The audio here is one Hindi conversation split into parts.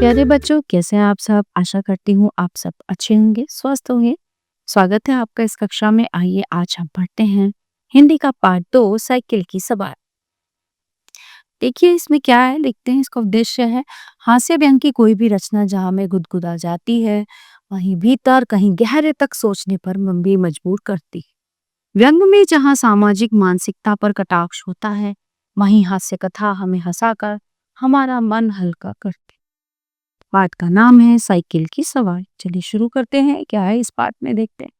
प्यारे बच्चों, कैसे हैं आप सब? आशा करती हूँ आप सब अच्छे होंगे, स्वस्थ होंगे। स्वागत है आपका इस कक्षा में। आइए आज हम पढ़ते हैं हिंदी का पाठ 2, साइकिल की सवार। देखिए इसमें क्या है, लिखते हैं। इसका उद्देश्य है हास्य व्यंग की कोई भी रचना जहाँ में गुदगुदा जाती है, वहीं भीतर कहीं गहरे तक सोचने पर मन भी मजबूर करती है। व्यंग में जहाँ सामाजिक मानसिकता पर कटाक्ष होता है, वहीं हास्य कथा हमें हंसाकर हमारा मन हल्का करती है। पाठ का नाम है साइकिल की सवारी। चलिए शुरू करते हैं, क्या है इस पाठ में देखते हैं।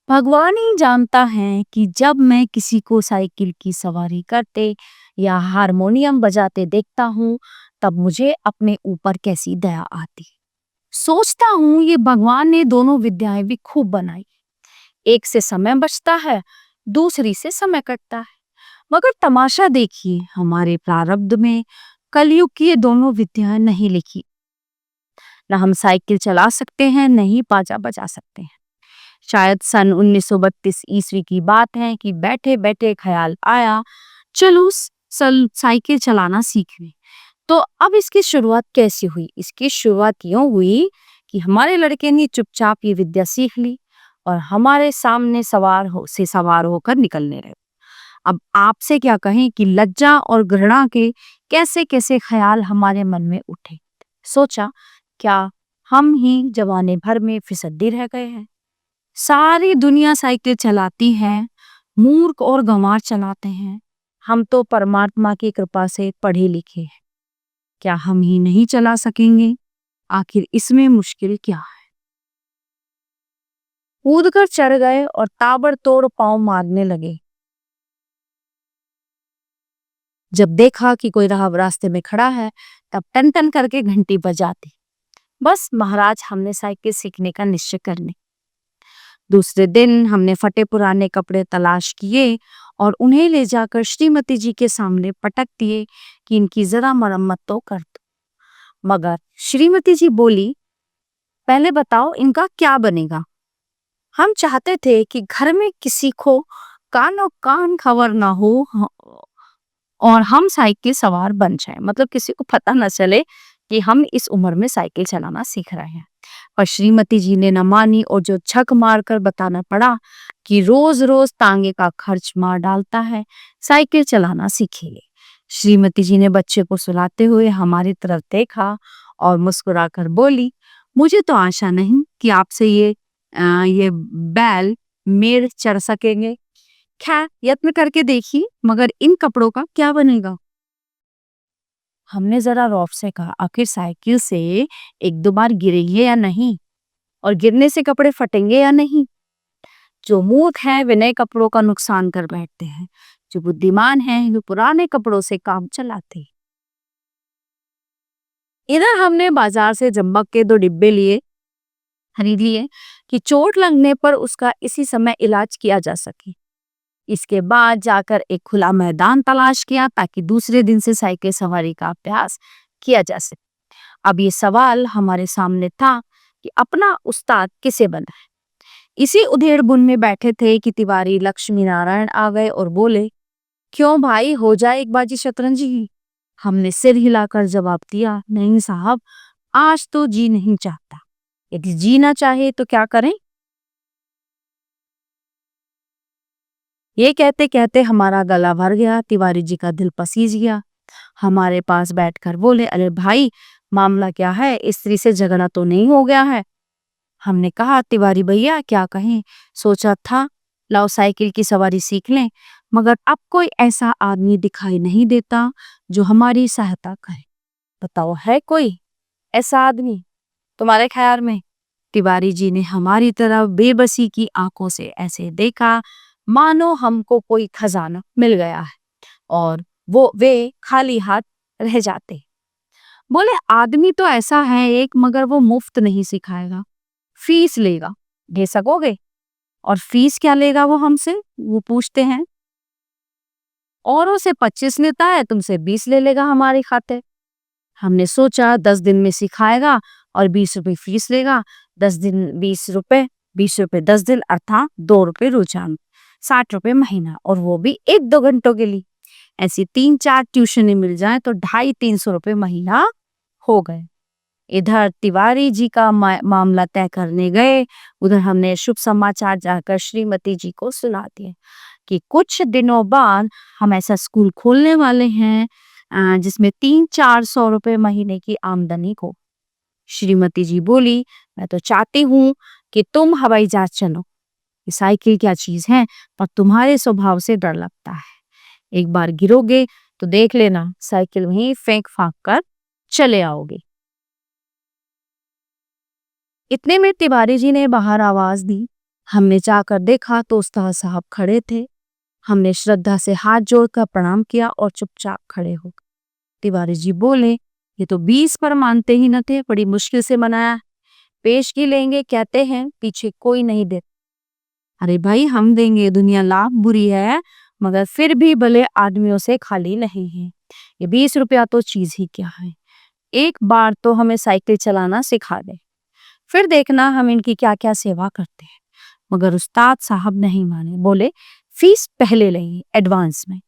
भगवान ही जानता है कि जब मैं किसी को साइकिल की सवारी करते या हारमोनियम बजाते देखता हूँ, तब मुझे अपने ऊपर कैसी दया आती। सोचता हूँ ये भगवान ने दोनों विद्याएं भी खूब बनाई। एक से समय बचता है, दूसरी से समय कटता है। मगर तमाशा देखिए, हमारे प्रारब्ध में कलयुग की ये दोनों विद्याएं नहीं लिखी। न हम साइकिल चला सकते हैं, न ही बाजा बजा सकते हैं। शायद सन 1932 ईस्वी की बात है कि बैठे बैठे ख्याल आया, चलो साइकिल चलाना सीख लें। तो अब इसकी शुरुआत कैसे हुई? इसकी शुरुआत यूं हुई कि हमारे लड़के ने चुपचाप ये विद्या सीख ली और हमारे सामने सवार होकर निकलने लगे। अब आपसे क्या कहें कि लज्जा और घृणा के कैसे कैसे ख्याल हमारे मन में उठे। सोचा, क्या हम ही जमाने भर में फिसड्डी रह गए हैं? सारी दुनिया साइकिल चलाती है, मूर्ख और गंवार चलाते हैं। हम तो परमात्मा की कृपा से पढ़े लिखे हैं। क्या हम ही नहीं चला सकेंगे? आखिर इसमें मुश्किल क्या है? कूद कर चढ़ गए और ताबड़तोड़ पांव मारने लगे। जब देखा कि कोई रास्ते में खड़ा है, तब टन टन करके घंटी बजाती। बस महाराज, हमने साइकिल सीखने का निश्चय कर लिया। दूसरे दिन हमने फटे पुराने कपड़े तलाश किए और उन्हें ले जाकर श्रीमती जी के सामने पटक दिए कि इनकी जरा मरम्मत तो कर दो। मगर श्रीमती जी बोली, पहले बताओ इनका क्या बनेगा? हम चाहते थे कि घर में किसी को कानो कान खबर ना हो और हम साइकिल सवार बन जाए, मतलब किसी को पता न चले कि हम इस उम्र में साइकिल चलाना सीख रहे हैं। पर श्रीमती जी ने न मानी और जो छक मारकर बताना पड़ा कि रोज रोज तांगे का खर्च मार डालता है, साइकिल चलाना सीखेंगे। श्रीमती जी ने बच्चे को सुलाते हुए हमारी तरफ देखा और मुस्कुराकर बोली, मुझे तो आशा नहीं कि आपसे ये बैल मेड़ चढ़ सकेंगे। खैर, यत्न करके देखिए, मगर इन कपड़ों का क्या बनेगा? हमने जरा रौब से कहा, आखिर साइकिल से एक दो बार गिरेंगे या नहीं, और गिरने से कपड़े फटेंगे या नहीं? जो मूर्ख हैं वे नए कपड़ों का नुकसान कर बैठते हैं, जो बुद्धिमान हैं वे पुराने कपड़ों से काम चलाते हैं। इधर हमने बाजार से जम्बक के 2 डिब्बे खरीद लिए कि चोट लगने पर उसका इसी समय इलाज किया जा सके। इसके बाद जाकर एक खुला मैदान तलाश किया ताकि दूसरे दिन से साइकिल सवारी का अभ्यास किया जा सके। अब ये सवाल हमारे सामने था कि अपना उस्ताद किसे बनाए। इसी उधेड़-बुन में बैठे थे कि तिवारी लक्ष्मी नारायण आ गए और बोले, क्यों भाई, हो जाए एक बाजी शतरंज ही? हमने सिर हिलाकर जवाब दिया, नहीं साहब, आज तो जी नहीं चाहता। यदि जी ना चाहे तो क्या करें? ये कहते कहते हमारा गला भर गया, तिवारी जी का दिल पसीज गया। हमारे पास बैठकर बोले, अरे भाई, मामला क्या है? स्त्री से झगड़ा तो नहीं हो गया है? हमने कहा, तिवारी भैया क्या कहें, सोचा था लाओ साइकिल की सवारी सीख लें, मगर अब कोई ऐसा आदमी दिखाई नहीं देता जो हमारी सहायता करे। बताओ, है कोई ऐसा आदमी तुम्हारे ख्याल में? तिवारी जी ने हमारी तरफ बेबसी की आंखों से ऐसे देखा मानो हमको कोई खजाना मिल गया है और वे खाली हाथ रह जाते। बोले, आदमी तो ऐसा है एक, मगर वो मुफ्त नहीं सिखाएगा, फीस लेगा। दे सकोगे? और फीस क्या लेगा वो हमसे? वो पूछते हैं। औरों से 25 लेता है, तुमसे 20 ले लेगा हमारी खातिर। हमने सोचा 10 दिन में सिखाएगा और 20 रुपए फीस लेगा। 10 दिन 20 रुपए, 20 रुपए 10 दिन, अर्थात 2 रुपए रोजाना, 60 रुपए महीना, और वो भी 1-2 घंटों के लिए। ऐसी 3-4 ट्यूशनें मिल जाए तो 250-300 रुपए महीना हो गए। इधर तिवारी जी का मामला तय करने गए, उधर हमने शुभ समाचार जाकर श्रीमती जी को सुना दिए कि कुछ दिनों बाद हम ऐसा स्कूल खोलने वाले हैं जिसमें 300-400 रुपए महीने की आमदनी हो। श्रीमती जी बोली, मैं तो चाहती हूँ कि तुम हवाई जहाज चलो। ये साइकिल क्या चीज है, पर तुम्हारे स्वभाव से डर लगता है। एक बार गिरोगे तो देख लेना, साइकिल वहीं फेंक फाक कर चले आओगे। इतने में तिवारी जी ने बाहर आवाज दी। हमने जाकर देखा तो उस्ताद साहब खड़े थे। हमने श्रद्धा से हाथ जोड़कर प्रणाम किया और चुपचाप खड़े हो गए। तिवारी जी बोले, ये तो 20 पर मानते ही न थे, बड़ी मुश्किल से मनाया। पेशगी लेंगे कहते हैं, पीछे कोई नहीं दे। अरे भाई हम देंगे, दुनिया लाख बुरी है, मगर फिर भी भले आदमियों से खाली नहीं है। ये 20 रुपया तो चीज ही क्या है। एक बार तो हमें साइकिल चलाना सिखा दे, फिर देखना हम इनकी क्या क्या सेवा करते हैं। मगर उस्ताद साहब नहीं माने, बोले फीस पहले लेंगे एडवांस में,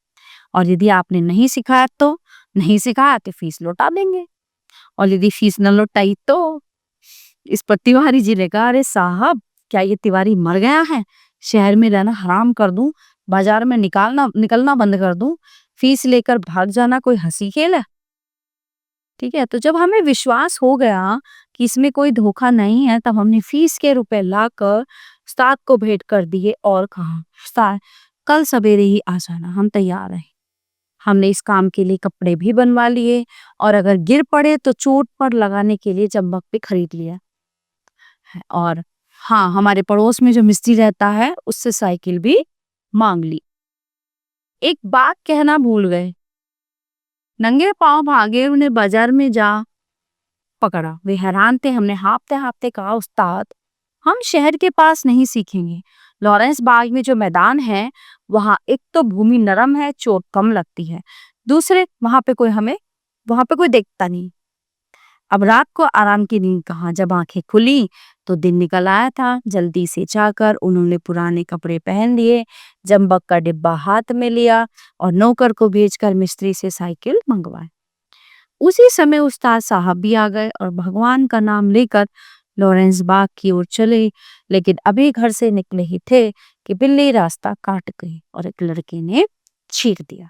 और यदि आपने नहीं सिखाया तो नहीं सिखाया तो फीस लौटा देंगे, और यदि फीस न लौटाई तो। इस पर तिवारी जी ने कहा, अरे साहब क्या ये तिवारी मर गया है? शहर में रहना हराम कर दूं, बाजार में निकलना बंद कर दूं, फीस लेकर भाग जाना कोई हंसी खेल है? ठीक है, तो जब हमें विश्वास हो गया कि इसमें कोई धोखा नहीं है, तब हमने फीस के रुपए लाकर उस्ताद को भेंट कर दिए और कहा, उस्ताद कल सवेरे ही आ जाना, हम तैयार हैं। हमने इस काम के लिए कपड़े भी बनवा लिए, और अगर गिर पड़े तो चोट पर लगाने के लिए चंबक भी खरीद लिया है। और हाँ, हमारे पड़ोस में जो मिस्त्री रहता है उससे साइकिल भी मांग ली। एक बात कहना भूल गए, नंगे पांव भागे, उन्हें बाजार में जा पकड़ा। वे हैरान थे। हमने हाँफते हाँफते कहा, उस्ताद हम शहर के पास नहीं सीखेंगे, लॉरेंस बाग में जो मैदान है वहां एक तो भूमि नरम है, चोट कम लगती है, दूसरे वहां पे कोई देखता नहीं। अब रात को आराम की नींद कहाँ, जब आंखें खुली तो दिन निकल आया था। जल्दी से जाकर उन्होंने पुराने कपड़े पहन लिए, जंबक का डिब्बा हाथ में लिया और नौकर को भेजकर मिस्त्री से साइकिल मंगवाई। उसी समय उस्ताद साहब भी आ गए और भगवान का नाम लेकर लॉरेंस बाग की ओर चले, लेकिन अभी घर से निकले ही थे कि बिल्ली रास्ता काट गई और एक लड़के ने चीर दिया।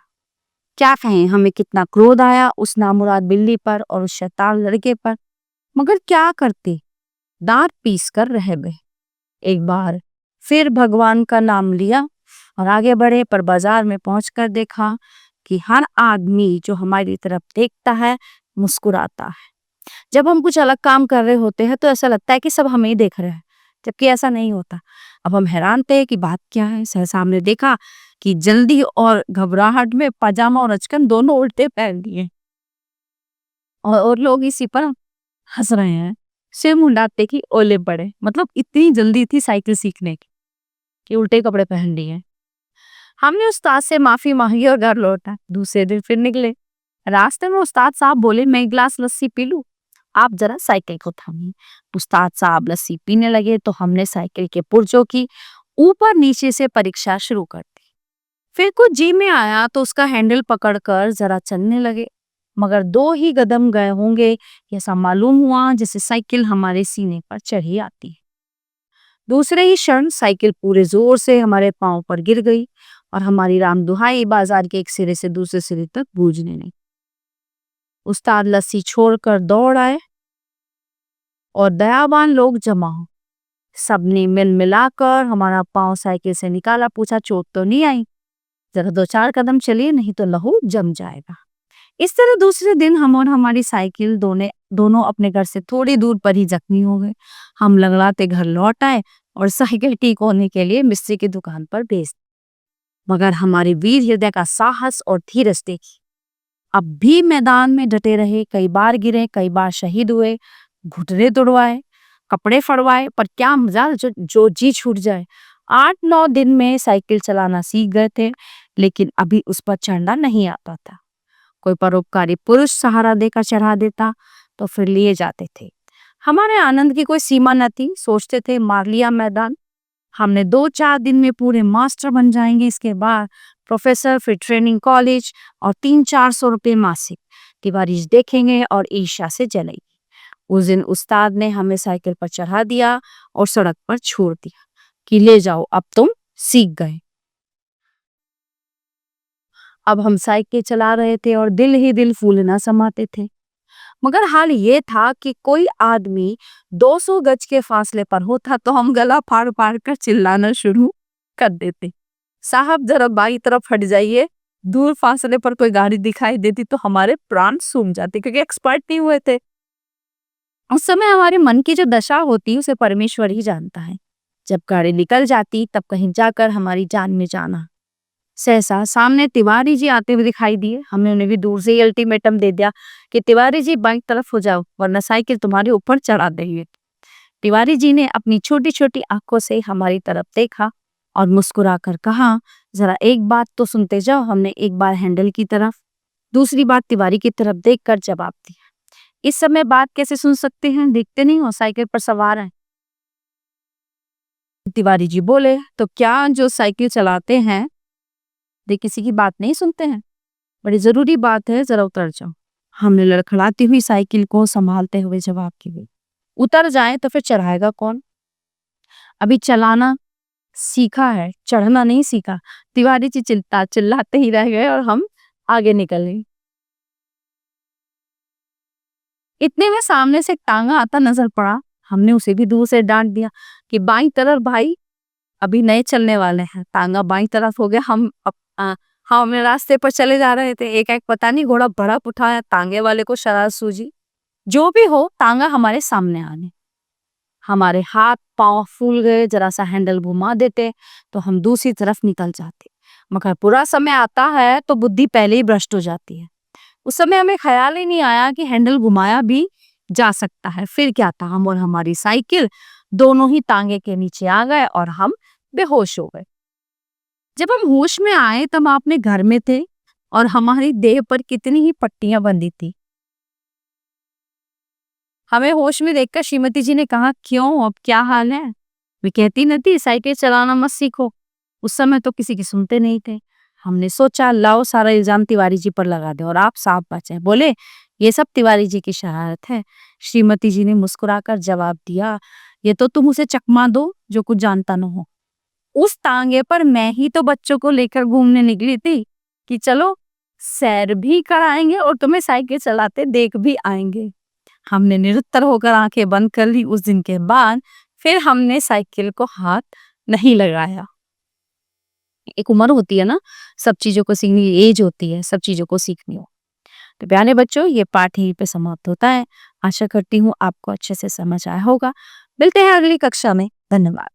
क्या कहें, हमें कितना क्रोध आया उस नामुराद बिल्ली पर और उस शैतान लड़के पर, मगर क्या करते, दांत पीस कर रह गए। एक बार फिर भगवान का नाम लिया और आगे बढ़े, पर बाजार में पहुंचकर देखा कि हर आदमी जो हमारी तरफ देखता है मुस्कुराता है। जब हम कुछ अलग काम कर रहे होते हैं तो ऐसा लगता है कि सब हमें ही देख रहे हैं, जबकि ऐसा नहीं होता। अब हम हैरान थे कि बात क्या है। सहसा हमने देखा कि जल्दी और घबराहट में पजामा और अचकन दोनों उल्टे पहन लिए, और लोग इसी पर हंस रहे हैं, सिर मुंडाते कि ओले पड़े। मतलब इतनी जल्दी थी साइकिल सीखने की कि उल्टे कपड़े पहन लिए। हमने उस्ताद से माफी मांगी और घर लौटा। दूसरे दिन फिर निकले। रास्ते में उस्ताद साहब बोले, मैं एक गिलास लस्सी पी लूं, आप जरा साइकिल को थामिए। उस्ताद साहब लस्सी पीने लगे तो हमने साइकिल के पुर्जों की ऊपर नीचे से परीक्षा शुरू कर दी। फिर कुछ जी में आया तो उसका हैंडल पकड़कर जरा चलने लगे, मगर 2 ही कदम गए होंगे, ऐसा मालूम हुआ जैसे साइकिल हमारे सीने पर चढ़ी आती है। दूसरे ही क्षण साइकिल पूरे जोर से हमारे पांव पर गिर गई और हमारी राम दुहाई बाजार के एक सिरे से दूसरे सिरे तक गूंजने लगी। उस्ताद लस्सी छोड़कर दौड़ आए और दयावान लोग जमा हो। सबने मिल मिलाकर हमारा पांव साइकिल से निकाला, पूछा चोट तो नहीं आई? जरा 2-4 कदम चलिए, नहीं तो लहू जम जाएगा। इस तरह दूसरे दिन हम और हमारी साइकिल दोनों अपने घर से थोड़ी दूर पर ही जख्मी हो गए। हम लंगड़ाते घर लौट आए और साइकिल ठीक होने के लिए मिस्त्री की दुकान पर भेज दी। मगर हमारे वीर हृदय का साहस और धीरज देखी। अब भी मैदान में डटे रहे, कई बार गिरे, कई बार शहीद हुए, घुटने तोड़वाए, कपड़े फड़वाए, पर क्या मजा जो जी छूट जाए। 8-9 दिन में साइकिल चलाना सीख गए थे, लेकिन अभी उस पर चढ़ना नहीं आता था। कोई परोपकारी पुरुष सहारा देकर चढ़ा देता तो फिर लिए जाते थे। हमारे आनंद की कोई सीमा न थी। सोचते थे मार लिया मैदान, हमने 2-4 दिन में पूरे मास्टर बन जाएंगे। इसके बाद प्रोफेसर, फिर ट्रेनिंग कॉलेज और 300-400 रुपये मासिक। तिवारी जी देखेंगे और ईर्ष्या से जलेगी। उस दिन उस्ताद ने हमें साइकिल पर चढ़ा दिया और सड़क पर छोड़ दिया कि ले जाओ, अब तुम सीख गए। अब हम साइकिल चला रहे थे और दिल ही दिल फूलना समाते थे। मगर हाल ये था कि कोई आदमी 200 गज के फासले पर होता तो हम गला फाड़ फाड़ कर चिल्लाना शुरू कर देते, साहब जरा बाई तरफ हट जाइए। दूर फासले पर कोई गाड़ी दिखाई देती तो हमारे प्राण सूख जाते, क्योंकि एक्सपर्ट नहीं हुए थे। उस समय हमारे मन की जो दशा होती उसे परमेश्वर ही जानता है। जब गाड़ी निकल जाती तब कहीं जाकर हमारी जान में जाना। सहसा सामने तिवारी जी आते हुए दिखाई दिए। हमने उन्हें भी दूर से ही अल्टीमेटम दे दिया कि तिवारी जी बाईं तरफ हो जाओ, वरना साइकिल तुम्हारे ऊपर चढ़ा देंगे। तिवारी जी ने अपनी छोटी छोटी आंखों से हमारी तरफ देखा और मुस्कुराकर कहा, जरा एक बात तो सुनते जाओ। हमने एक बार हैंडल की तरफ, दूसरी बार तिवारी की तरफ देखकर जवाब दिया। इस समय बात कैसे सुन सकते हैं, देखते नहीं हो साइकिल पर सवार हैं। तिवारी जी बोले, तो क्या जो साइकिल चलाते हैं वे किसी की बात नहीं सुनते हैं? बड़ी जरूरी बात है, जरा उतर जाओ। हमने लड़खड़ाती हुई साइकिल को संभालते हुए जवाब किया, उतर जाए तो फिर चढ़ाएगा कौन? अभी चलाना सीखा है, चढ़ना नहीं सीखा। तिवारी जी चिल्लाते ही रह गए और हम आगे निकल गए। इतने में सामने से एक तांगा आता नजर पड़ा। हमने उसे भी दूर से डांट दिया कि बाईं तरफ भाई, अभी नए चलने वाले हैं। तांगा बाईं तरफ हो गया। हम अपने रास्ते पर चले जा रहे थे। एक पता नहीं घोड़ा भड़प उठाया, तांगे वाले को शरारत सूझी। जो भी हो, तांगा हमारे सामने आने, हमारे हाथ पांव फूल गए। जरा सा हैंडल घुमा देते तो हम दूसरी तरफ निकल जाते, मगर पूरा समय आता है तो बुद्धि पहले ही भ्रष्ट हो जाती है। उस समय हमें ख्याल ही नहीं आया कि हैंडल घुमाया भी जा सकता है। फिर क्या था, हम और हमारी साइकिल दोनों ही तांगे के नीचे आ गए और हम बेहोश हो गए। जब हम होश में आए तब अपने घर में थे और हमारी देह पर कितनी ही पट्टियां बंधी थी। हमें होश में देखकर श्रीमती जी ने कहा, क्यों, अब क्या हाल है? वे कहती न थी साइकिल चलाना मत सीखो। उस समय तो किसी की सुनते नहीं थे। हमने सोचा लाओ सारा इल्जाम तिवारी जी पर लगा दे और आप साफ बचे। बोले, ये सब तिवारी जी की शरारत है। श्रीमती जी ने मुस्कुराकर जवाब दिया, ये तो तुम उसे चकमा दो जो कुछ जानता न हो। उस तांगे पर मैं ही तो बच्चों को लेकर घूमने निकली थी कि चलो सैर भी कराएंगे और तुम्हें साइकिल चलाते देख भी आएंगे। हमने निरुत्तर होकर आंखें बंद कर ली। उस दिन के बाद फिर हमने साइकिल को हाथ नहीं लगाया। एक उम्र होती है ना, सब चीजों को सीखने की एज होती है, सब चीजों को सीखनी हो। तो प्यारे बच्चों, ये पाठ यहीं पे समाप्त होता है। आशा करती हूँ आपको अच्छे से समझ आया होगा। मिलते हैं अगली कक्षा में। धन्यवाद।